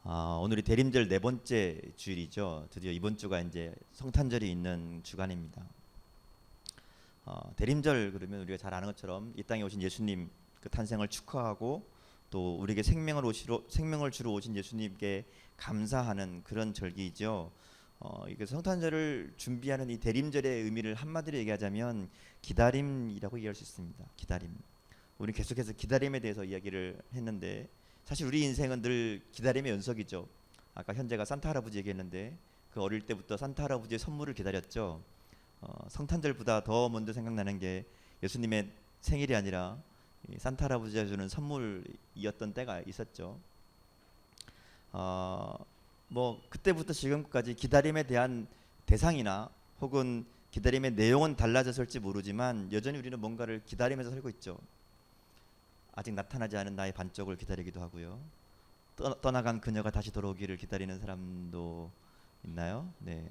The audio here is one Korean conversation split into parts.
오늘이 대림절 네 번째 주일이죠. 드디어 이번 주가 이제 성탄절이 있는 주간입니다. 대림절 그러면 우리가 잘 아는 것처럼 이 땅에 오신 예수님 그 탄생을 축하하고 또 우리에게 생명을 주러 오신 예수님께 감사하는 그런 절기이죠. 이게 성탄절을 준비하는 이 대림절의 의미를 한마디로 얘기하자면 기다림이라고 이해할 수 있습니다. 기다림. 우리 계속해서 기다림에 대해서 이야기를 했는데 사실 우리 인생은 늘 기다림의 연속이죠. 아까 현재가 산타 할아버지 얘기했는데 그 어릴 때부터 산타 할아버지의 선물을 기다렸죠. 성탄절보다 더 먼저 생각나는 게 예수님의 생일이 아니라 이 산타 할아버지가 주는 선물이었던 때가 있었죠. 뭐 그때부터 지금까지 기다림에 대한 대상이나 혹은 기다림의 내용은 달라졌을지 모르지만 여전히 우리는 뭔가를 기다리면서 살고 있죠. 아직 나타나지 않은 나의 반쪽을 기다리기도 하고요. 떠나간 그녀가 다시 돌아오기를 기다리는 사람도 있나요? 네.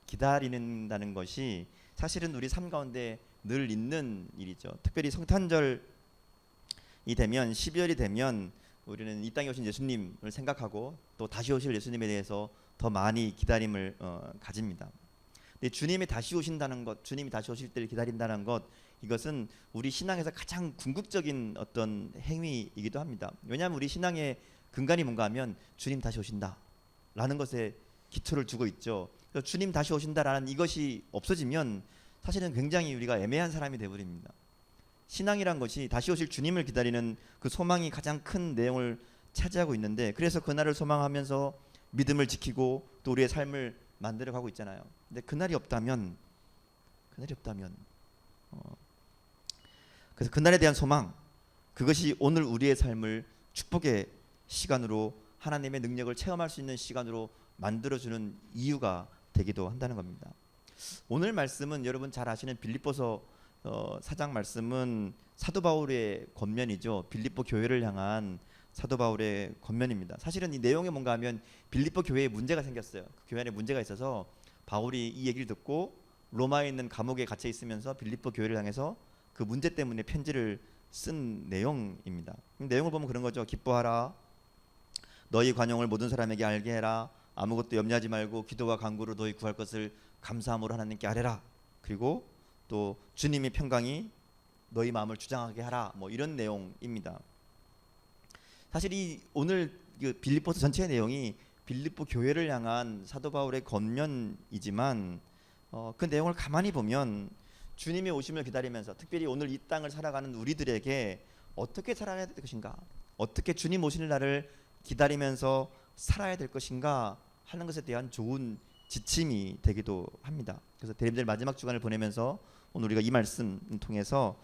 기다리는다는 것이 사실은 우리 삶 가운데 늘 있는 일이죠. 특별히 성탄절이 되면 12월이 되면 우리는 이 땅에 오신 예수님을 생각하고 또 다시 오실 예수님에 대해서 더 많이 기다림을 가집니다. 근데 주님이 다시 오신다는 것, 주님이 다시 오실 때를 기다린다는 것, 이것은 우리 신앙에서 가장 궁극적인 어떤 행위이기도 합니다. 왜냐하면 우리 신앙의 근간이 뭔가 하면 주님 다시 오신다라는 것에 기초를 두고 있죠. 그래서 주님 다시 오신다라는 이것이 없어지면 사실은 굉장히 우리가 애매한 사람이 되어버립니다. 신앙이란 것이 다시 오실 주님을 기다리는 그 소망이 가장 큰 내용을 차지하고 있는데, 그래서 그날을 소망하면서 믿음을 지키고 또 우리의 삶을 만들어가고 있잖아요. 근데 그날이 없다면 그래서 그날에 대한 소망, 그것이 오늘 우리의 삶을 축복의 시간으로 하나님의 능력을 체험할 수 있는 시간으로 만들어주는 이유가 되기도 한다는 겁니다. 오늘 말씀은 여러분 잘 아시는 빌립보서 4장 말씀은 사도 바울의 권면이죠. 빌립보 교회를 향한 사도 바울의 권면입니다. 사실은 이 내용이 뭔가 하면 빌립보 교회에 문제가 생겼어요. 그 교회 안에 문제가 있어서 바울이 이 얘기를 듣고 로마에 있는 감옥에 갇혀 있으면서 빌립보 교회를 향해서 그 문제 때문에 편지를 쓴 내용입니다. 내용을 보면 그런 거죠. 기뻐하라. 너희 관용을 모든 사람에게 알게 해라. 아무것도 염려하지 말고 기도와 간구로 너희 구할 것을 감사함으로 하나님께 아뢰라. 그리고 또 주님의 평강이 너희 마음을 주장하게 하라. 뭐 이런 내용입니다. 사실 이 오늘 그 빌립보서 전체의 내용이 빌립보 교회를 향한 사도 바울의 권면이지만 그 내용을 가만히 보면 주님의 오심을 기다리면서 특별히 오늘 이 땅을 살아가는 우리들에게 어떻게 살아야 될 것인가, 어떻게 주님 오시는 날을 기다리면서 살아야 될 것인가 하는 것에 대한 좋은 지침이 되기도 합니다. 그래서 대림절 마지막 주간을 보내면서 오늘 우리가 이 말씀 통해서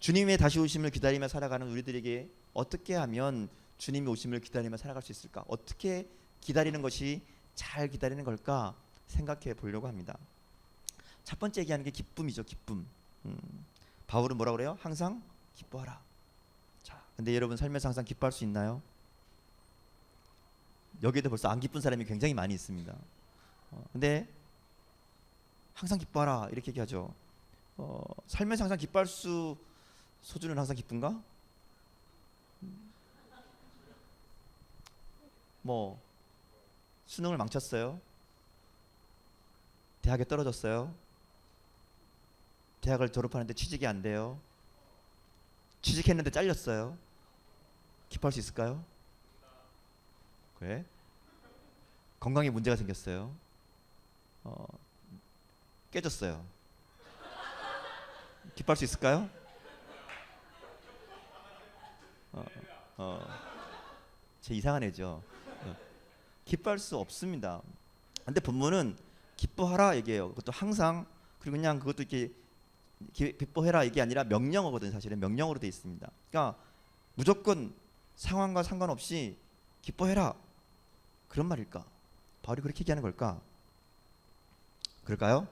주님의 다시 오심을 기다리며 살아가는 우리들에게 어떻게 하면 주님의 오심을 기다리며 살아갈 수 있을까, 어떻게 기다리는 것이 잘 기다리는 걸까 생각해 보려고 합니다. 첫 번째 얘기하는 게 기쁨이죠. 기쁨. 바울은 뭐라고 그래요? 항상 기뻐하라. 자, 근데 여러분 삶에서 항상 기뻐할 수 있나요? 여기에도 벌써 안 기쁜 사람이 굉장히 많이 있습니다. 근데 항상 기뻐하라 이렇게 얘기하죠. 삶에서 항상 기뻐할 수, 소주는 항상 기쁜가? 뭐 수능을 망쳤어요. 대학에 떨어졌어요. 대학을 졸업하는데 취직이 안 돼요. 취직했는데 잘렸어요. 기뻐할 수 있을까요? 그래? 건강에 문제가 생겼어요. 깨졌어요. 기뻐할 수 있을까요? 제 이상한 애죠. 기뻐할 수 없습니다. 근데 본문은 기뻐하라 얘기해요. 그것도 항상, 그리고 그냥 그것도 이렇게 기뻐해라 이게 아니라 명령어거든요. 사실은 명령어로 되어 있습니다. 그러니까 무조건 상황과 상관없이 기뻐해라 그런 말일까? 바울이 그렇게 얘기하는 걸까? 그럴까요?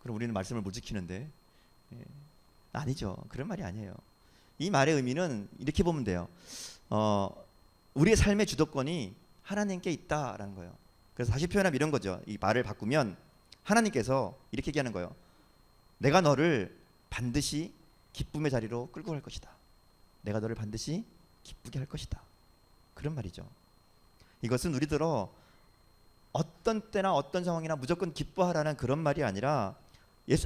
그럼 우리는 말씀을 못 지키는데. 아니죠. 그런 말이 아니에요. 이 말의 의미는 이렇게 보면 돼요. 우리의 삶의 주도권이 하나님께 있다라는 거예요. 그래서 다시 표현하면 이런 거죠. 이 말을 바꾸면 하나님께서 이렇게 얘기하는 거예요. 내가 너를 반드시 기쁨의 자리로 끌고 갈 것이다. 내가 너를 반드시 기쁘게 할 것이다. 그런 말이죠. 이것은 우리들어 어떤 때나 어떤 상황이나 무조건 기뻐하라는 그런 말이 아니라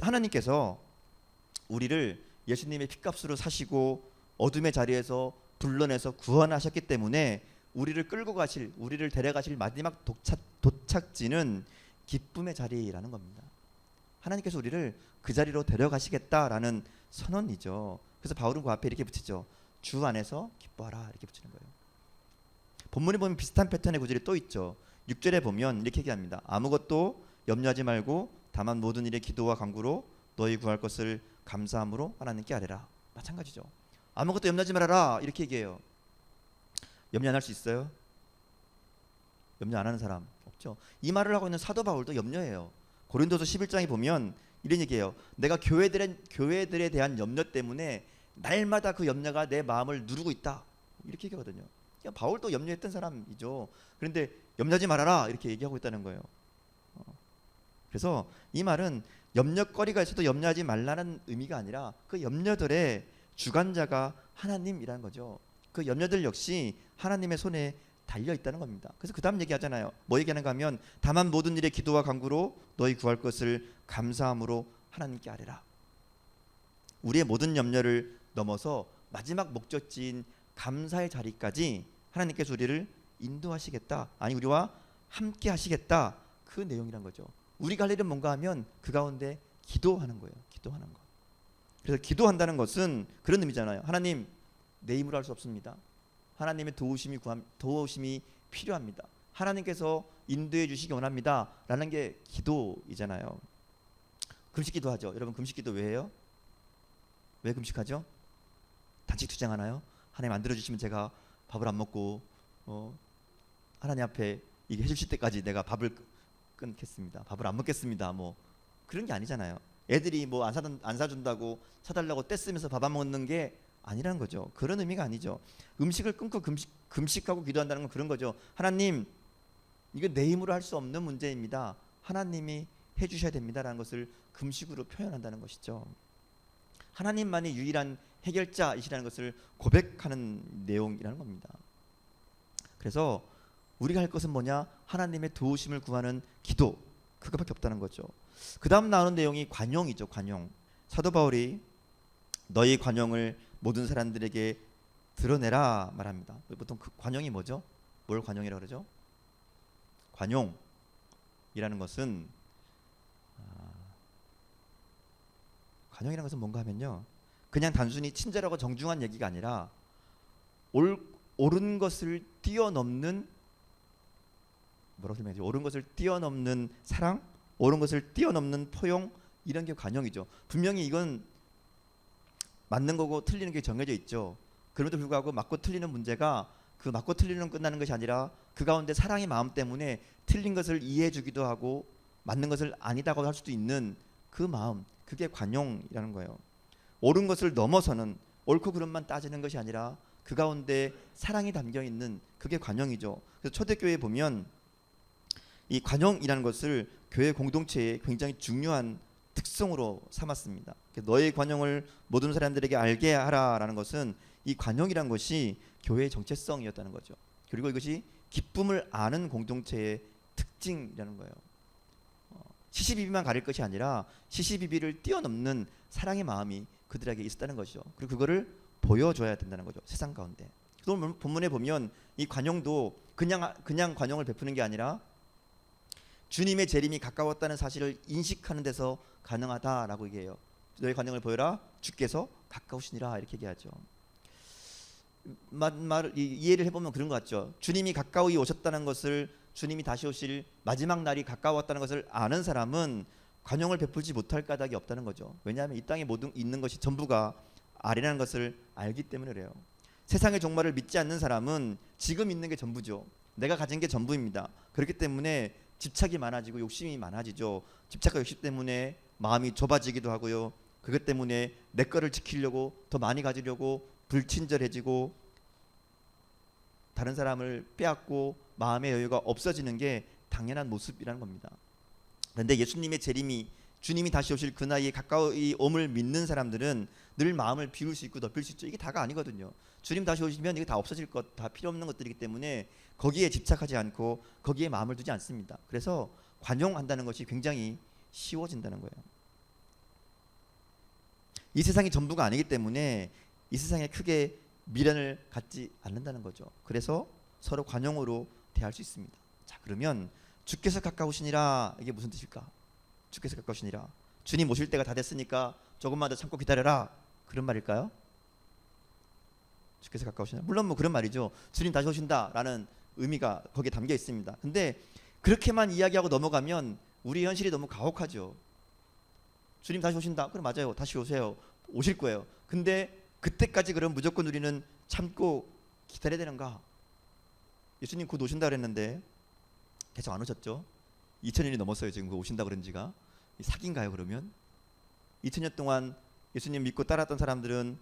하나님께서 우리를 예수님의 핏값으로 사시고 어둠의 자리에서 불러내서 구원하셨기 때문에 우리를 끌고 가실, 우리를 데려가실 마지막 도착지는 기쁨의 자리라는 겁니다. 하나님께서 우리를 그 자리로 데려가시겠다라는 선언이죠. 그래서 바울은 그 앞에 이렇게 붙이죠. 주 안에서 기뻐하라 이렇게 붙이는 거예요. 본문에 보면 비슷한 패턴의 구절이 또 있죠. 6절에 보면 이렇게 얘기합니다. 아무것도 염려하지 말고 다만 모든 일에 기도와 간구로 너희 구할 것을 감사함으로 하나님께 아뢰라. 마찬가지죠. 아무것도 염려하지 말아라 이렇게 얘기해요. 염려 안 할 수 있어요? 염려 안 하는 사람 없죠. 이 말을 하고 있는 사도 바울도 염려해요. 고린도서 11장에 보면 이런 얘기해요. 내가 교회들에 대한 염려 때문에 날마다 그 염려가 내 마음을 누르고 있다 이렇게 얘기하거든요. 그러니까 바울도 염려했던 사람이죠. 그런데 염려하지 말아라 이렇게 얘기하고 있다는 거예요. 그래서 이 말은 염려거리가 있어도 염려하지 말라는 의미가 아니라 그 염려들의 주관자가 하나님이라는 거죠. 그 염려들 역시 하나님의 손에 달려 있다는 겁니다. 그래서 그 다음 얘기하잖아요. 뭐 얘기하는가 하면 다만 모든 일에 기도와 간구로 너희 구할 것을 감사함으로 하나님께 아뢰라. 우리의 모든 염려를 넘어서 마지막 목적지인 감사의 자리까지 하나님께서 우리를 인도하시겠다, 아니 우리와 함께 하시겠다, 그 내용이란 거죠. 우리가 할 일은 뭔가 하면 그 가운데 기도하는 거예요. 기도하는 거. 그래서 기도한다는 것은 그런 의미잖아요. 하나님, 내 힘으로 할 수 없습니다. 하나님의 도우심이 필요합니다. 하나님께서 인도해 주시기 원합니다 라는 게 기도이잖아요. 금식기도 하죠. 여러분 금식기도 왜 해요? 왜 금식하죠? 단식 투쟁하나요? 하나님 안 들어주시면 제가 밥을 안 먹고 하나님 앞에 이게 해주실 때까지 내가 밥을 끊겠습니다. 밥을 안 먹겠습니다. 뭐 그런 게 아니잖아요. 애들이 뭐 안 사준다고 사달라고 떼쓰면서 밥 안 먹는 게 아니라는 거죠. 그런 의미가 아니죠. 음식을 끊고 금식하고 기도한다는 건 그런 거죠. 하나님, 이거 내 힘으로 할 수 없는 문제입니다. 하나님이 해주셔야 됩니다라는 것을 금식으로 표현한다는 것이죠. 하나님만이 유일한 해결자이시라는 것을 고백하는 내용이라는 겁니다. 그래서 우리가 할 것은 뭐냐? 하나님의 도우심을 구하는 기도, 그거밖에 없다는 거죠. 그 다음 나오는 내용이 관용이죠. 관용. 사도 바울이 너희 관용을 모든 사람들에게 드러내라 말합니다. 보통 그 관용이 뭐죠? 뭘 관용이라고 그러죠? 관용이라는 것은 관용이라는 것은 뭔가 하면요, 그냥 단순히 친절하고 정중한 얘기가 아니라 옳은 것을 뛰어넘는, 뭐라고 설명하지? 옳은 것을 뛰어넘는 사랑, 옳은 것을 뛰어넘는 포용, 이런 게 관용이죠. 분명히 이건 맞는 거고 틀리는 게 정해져 있죠. 그럼에도 불구하고 맞고 틀리는 문제가 그 맞고 틀리는 끝나는 것이 아니라 그 가운데 사랑의 마음 때문에 틀린 것을 이해해 주기도 하고 맞는 것을 아니다고 할 수도 있는 그 마음, 그게 관용이라는 거예요. 옳은 것을 넘어서는 옳고 그름만 따지는 것이 아니라 그 가운데 사랑이 담겨 있는, 그게 관용이죠. 그래서 초대교회에 보면 이 관용이라는 것을 교회 공동체의 굉장히 중요한 특성으로 삼았습니다. 너의 관용을 모든 사람들에게 알게 하라라는 것은 이 관용이란 것이 교회의 정체성이었다는 거죠. 그리고 이것이 기쁨을 아는 공동체의 특징이라는 거예요. 시시비비만 가릴 것이 아니라 시시비비를 뛰어넘는 사랑의 마음이 그들에게 있었다는 것이죠. 그리고 그거를 보여줘야 된다는 거죠. 세상 가운데. 또 본문에 보면 이 관용도 그냥 관용을 베푸는 게 아니라 주님의 재림이 가까웠다는 사실을 인식하는 데서 가능하다라고 얘기해요. 너의 관용을 보여라, 주께서 가까우시니라, 이렇게 얘기하죠. 이해를 해보면 그런 것 같죠. 주님이 가까이 오셨다는 것을, 주님이 다시 오실 마지막 날이 가까웠다는 것을 아는 사람은 관용을 베풀지 못할 까닭이 없다는 거죠. 왜냐하면 이 땅에 모든 있는 것이 전부가 아래라는 것을 알기 때문에 그래요. 세상의 종말을 믿지 않는 사람은 지금 있는 게 전부죠. 내가 가진 게 전부입니다. 그렇기 때문에 집착이 많아지고 욕심이 많아지죠. 집착과 욕심 때문에 마음이 좁아지기도 하고요. 그것 때문에 내 거를 지키려고 더 많이 가지려고 불친절해지고 다른 사람을 빼앗고 마음의 여유가 없어지는 게 당연한 모습이라는 겁니다. 그런데 예수님의 재림이 주님이 다시 오실 그 나이에 가까이 옴을 믿는 사람들은 늘 마음을 비울 수 있고 넓힐 수 있죠. 이게 다가 아니거든요. 주님 다시 오시면 이게 다 없어질 것, 다 필요 없는 것들이기 때문에 거기에 집착하지 않고 거기에 마음을 두지 않습니다. 그래서 관용한다는 것이 굉장히 쉬워진다는 거예요. 이 세상이 전부가 아니기 때문에 이 세상에 크게 미련을 갖지 않는다는 거죠. 그래서 서로 관용으로 대할 수 있습니다. 자, 그러면 주께서 가까우시니라, 이게 무슨 뜻일까? 주께서 가까우시니라, 주님 오실 때가 다 됐으니까 조금만 더 참고 기다려라, 그런 말일까요? 주께서 가까우시니라, 물론 뭐 그런 말이죠. 주님 다시 오신다라는 의미가 거기에 담겨 있습니다. 근데 그렇게만 이야기하고 넘어가면 우리 현실이 너무 가혹하죠. 주님 다시 오신다, 그럼 맞아요, 다시 오세요, 오실 거예요. 근데 그때까지 그럼 무조건 우리는 참고 기다려야 되는가? 예수님 곧 오신다 그랬는데 계속 안 오셨죠? 2000년이 넘었어요. 지금 그 오신다 그런 지가. 사기인가요 그러면? 2000년 동안 예수님 믿고 따랐던 사람들은,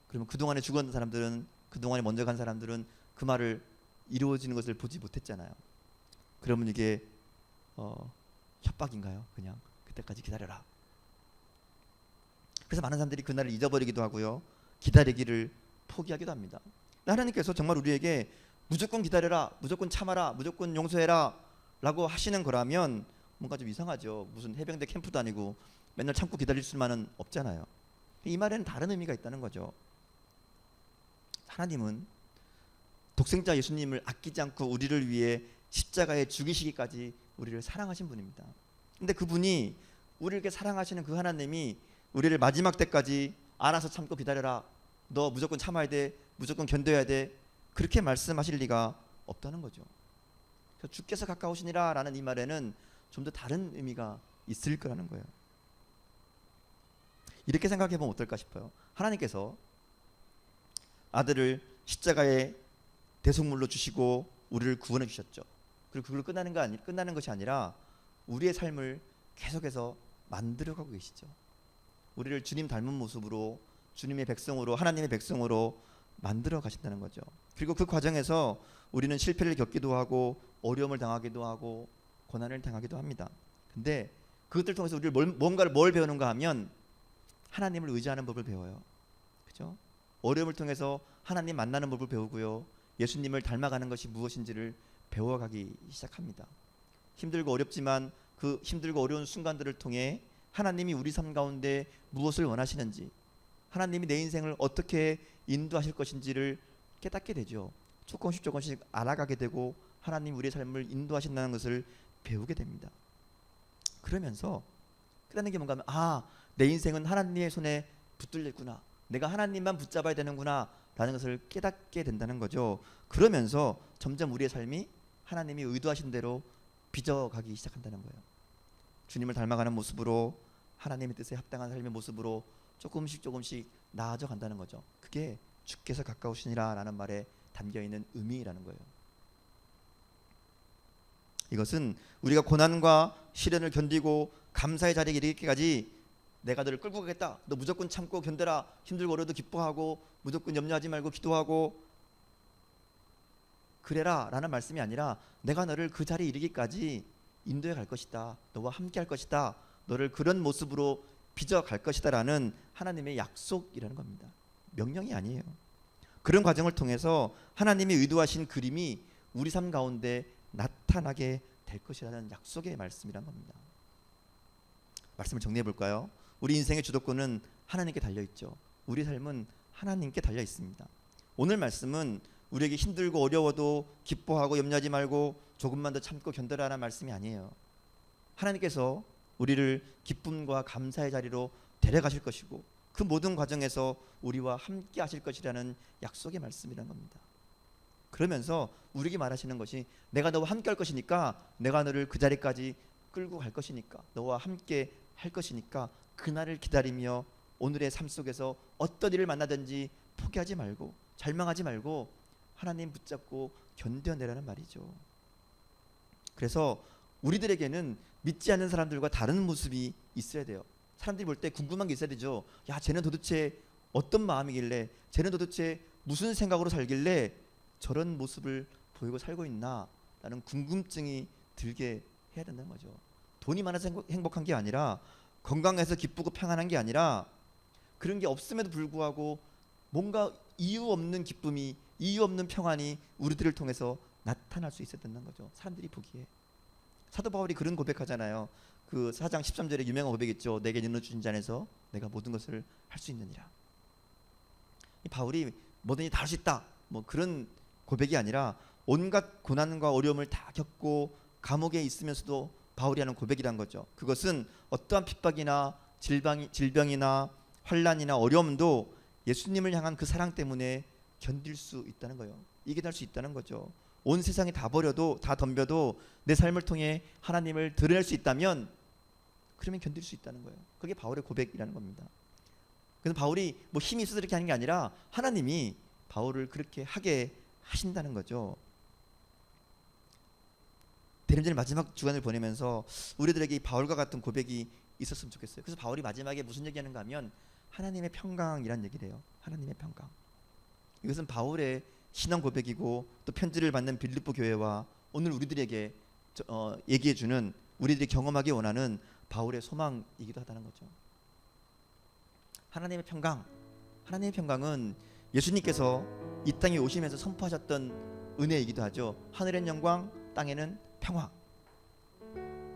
그러면 그동안에 죽었던 사람들은, 그동안에 먼저 간 사람들은 그 말을 이루어지는 것을 보지 못했잖아요. 그러면 이게 협박인가요? 그냥 그때까지 기다려라. 그래서 많은 사람들이 그날을 잊어버리기도 하고요, 기다리기를 포기하기도 합니다. 하나님께서 정말 우리에게 무조건 기다려라, 무조건 참아라, 무조건 용서해라 라고 하시는 거라면 뭔가 좀 이상하죠. 무슨 해병대 캠프도 아니고 맨날 참고 기다릴 수만은 없잖아요. 이 말에는 다른 의미가 있다는 거죠. 하나님은 독생자 예수님을 아끼지 않고 우리를 위해 십자가에 죽이시기까지 우리를 사랑하신 분입니다. 근데 그분이 우리를 이렇게 사랑하시는 그 하나님이 우리를 마지막 때까지 알아서 참고 기다려라, 너 무조건 참아야 돼, 무조건 견뎌야 돼, 그렇게 말씀하실 리가 없다는 거죠. 그래서 주께서 가까우시니라 라는 이 말에는 좀 더 다른 의미가 있을 거라는 거예요. 이렇게 생각해 보면 어떨까 싶어요. 하나님께서 아들을 십자가에 대속물로 주시고 우리를 구원해 주셨죠. 그리고 그걸 끝나는 것이 아니라 우리의 삶을 계속해서 만들어가고 계시죠. 우리를 주님 닮은 모습으로, 주님의 백성으로, 하나님의 백성으로 만들어 가신다는 거죠. 그리고 그 과정에서 우리는 실패를 겪기도 하고 어려움을 당하기도 하고 고난을 당하기도 합니다. 근데 그것들 통해서 우리를 뭔가를 배우는가 하면 하나님을 의지하는 법을 배워요. 그죠? 어려움을 통해서 하나님 만나는 법을 배우고요, 예수님을 닮아가는 것이 무엇인지를 배워가기 시작합니다. 힘들고 어렵지만 그 힘들고 어려운 순간들을 통해 하나님이 우리 삶 가운데 무엇을 원하시는지, 하나님이 내 인생을 어떻게 인도하실 것인지를 깨닫게 되죠. 조금씩 알아가게 되고 하나님 우리의 삶을 인도하신다는 것을 배우게 됩니다. 그러면서 깨닫는 게 뭔가 하면, 내 인생은 하나님의 손에 붙들려 있구나, 내가 하나님만 붙잡아야 되는구나 라는 것을 깨닫게 된다는 거죠. 그러면서 점점 우리의 삶이 하나님이 의도하신 대로 빚어가기 시작한다는 거예요. 주님을 닮아가는 모습으로, 하나님의 뜻에 합당한 삶의 모습으로 조금씩 나아져 간다는 거죠. 그게 주께서 가까우시니라 라는 말에 담겨있는 의미라는 거예요. 이것은 우리가 고난과 시련을 견디고 감사의 자리에 이르기까지 내가 너를 끌고 가겠다, 너 무조건 참고 견뎌라, 힘들고 어려도 기뻐하고 무조건 염려하지 말고 기도하고 그래라 라는 말씀이 아니라, 내가 너를 그 자리에 이르기까지 인도해 갈 것이다, 너와 함께 할 것이다, 너를 그런 모습으로 빚어 갈 것이다 라는 하나님의 약속이라는 겁니다. 명령이 아니에요. 그런 과정을 통해서 하나님이 의도하신 그림이 우리 삶 가운데 나타나게 될 것이라는 약속의 말씀이란 겁니다. 말씀을 정리해 볼까요? 우리 인생의 주도권은 하나님께 달려있죠. 우리 삶은 하나님께 달려있습니다. 오늘 말씀은 우리에게 힘들고 어려워도 기뻐하고 염려하지 말고 조금만 더 참고 견뎌라는 말씀이 아니에요. 하나님께서 우리를 기쁨과 감사의 자리로 데려가실 것이고 그 모든 과정에서 우리와 함께 하실 것이라는 약속의 말씀이라는 겁니다. 그러면서 우리에게 말하시는 것이, 내가 너와 함께 할 것이니까, 내가 너를 그 자리까지 끌고 갈 것이니까, 너와 함께 할 것이니까 그날을 기다리며 오늘의 삶 속에서 어떤 일을 만나든지 포기하지 말고 절망하지 말고 하나님 붙잡고 견뎌내라는 말이죠. 그래서 우리들에게는 믿지 않는 사람들과 다른 모습이 있어야 돼요. 사람들이 볼 때 궁금한 게 있어야 되죠. 야, 쟤는 도대체 어떤 마음이길래, 쟤는 도대체 무슨 생각으로 살길래 저런 모습을 보이고 살고 있나 라는 궁금증이 들게 해야 된다는 거죠. 돈이 많아서 행복한 게 아니라, 건강해서 기쁘고 평안한 게 아니라, 그런 게 없음에도 불구하고 뭔가 이유 없는 기쁨이, 이유 없는 평안이 우리들을 통해서 나타날 수 있었다는 거죠. 사람들이 보기에. 사도 바울이 그런 고백하잖아요. 그 4장 13절에 유명한 고백 있죠. 내게 능력 주신 자 안에서 내가 모든 것을 할 수 있느니라. 이 바울이 뭐든지 다 할 수 있다, 뭐 그런 고백이 아니라 온갖 고난과 어려움을 다 겪고 감옥에 있으면서도 바울이 하는 고백이란 거죠. 그것은 어떠한 핍박이나 질병이나 환난이나 어려움도 예수님을 향한 그 사랑 때문에 견딜 수 있다는 거예요. 이겨낼 수 있다는 거죠. 온 세상이 다 버려도, 다 덤벼도 내 삶을 통해 하나님을 드러낼 수 있다면, 그러면 견딜 수 있다는 거예요. 그게 바울의 고백이라는 겁니다. 그래서 바울이 뭐 힘이 있어서 이렇게 하는 게 아니라 하나님이 바울을 그렇게 하게 하신다는 거죠. 대림절 마지막 주간을 보내면서 우리들에게 이 바울과 같은 고백이 있었으면 좋겠어요. 그래서 바울이 마지막에 무슨 얘기하는가 하면 하나님의 평강이란 얘기를 해요. 하나님의 평강. 이것은 바울의 신앙 고백이고, 또 편지를 받는 빌립보 교회와 오늘 우리들에게 얘기해주는, 우리들이 경험하기 원하는 바울의 소망이기도 하다는 거죠. 하나님의 평강. 하나님의 평강은 예수님께서 이 땅에 오시면서 선포하셨던 은혜이기도 하죠. 하늘엔 영광, 땅에는 평화.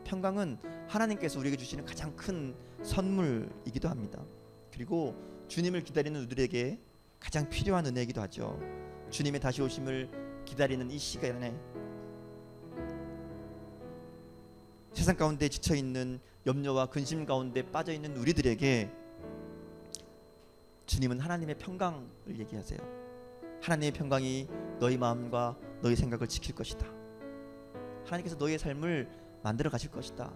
평강은 하나님께서 우리에게 주시는 가장 큰 선물이기도 합니다. 그리고 주님을 기다리는 우리에게 가장 필요한 은혜이기도 하죠. 주님의 다시 오심을 기다리는 이 시간에 세상 가운데 지쳐있는 염려와 근심 가운데 빠져있는 우리들에게 주님은 하나님의 평강을 얘기하세요. 하나님의 평강이 너희 마음과 너희 생각을 지킬 것이다. 하나님께서 너희의 삶을 만들어 가실 것이다.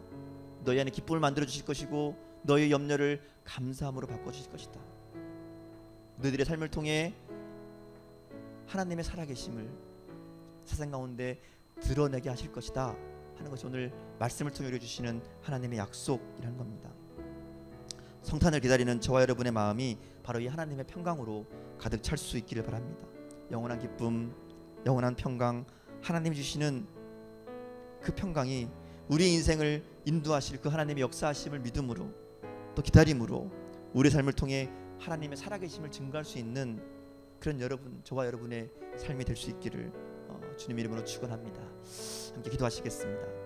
너희 안에 기쁨을 만들어 주실 것이고, 너희의 염려를 감사함으로 바꿔주실 것이다. 너희들의 삶을 통해 하나님의 살아계심을 세상 가운데 드러내게 하실 것이다 하는 것이 오늘 말씀을 통해 주시는 하나님의 약속이라는 겁니다. 성탄을 기다리는 저와 여러분의 마음이 바로 이 하나님의 평강으로 가득 찰 수 있기를 바랍니다. 영원한 기쁨, 영원한 평강, 하나님이 주시는 그 평강이 우리 인생을 인도하실 그 하나님의 역사하심을 믿음으로, 또 기다림으로 우리의 삶을 통해 하나님의 살아계심을 증거할 수 있는 그런 여러분, 저와 여러분의 삶이 될 수 있기를 주님 이름으로 축원합니다. 함께 기도하시겠습니다.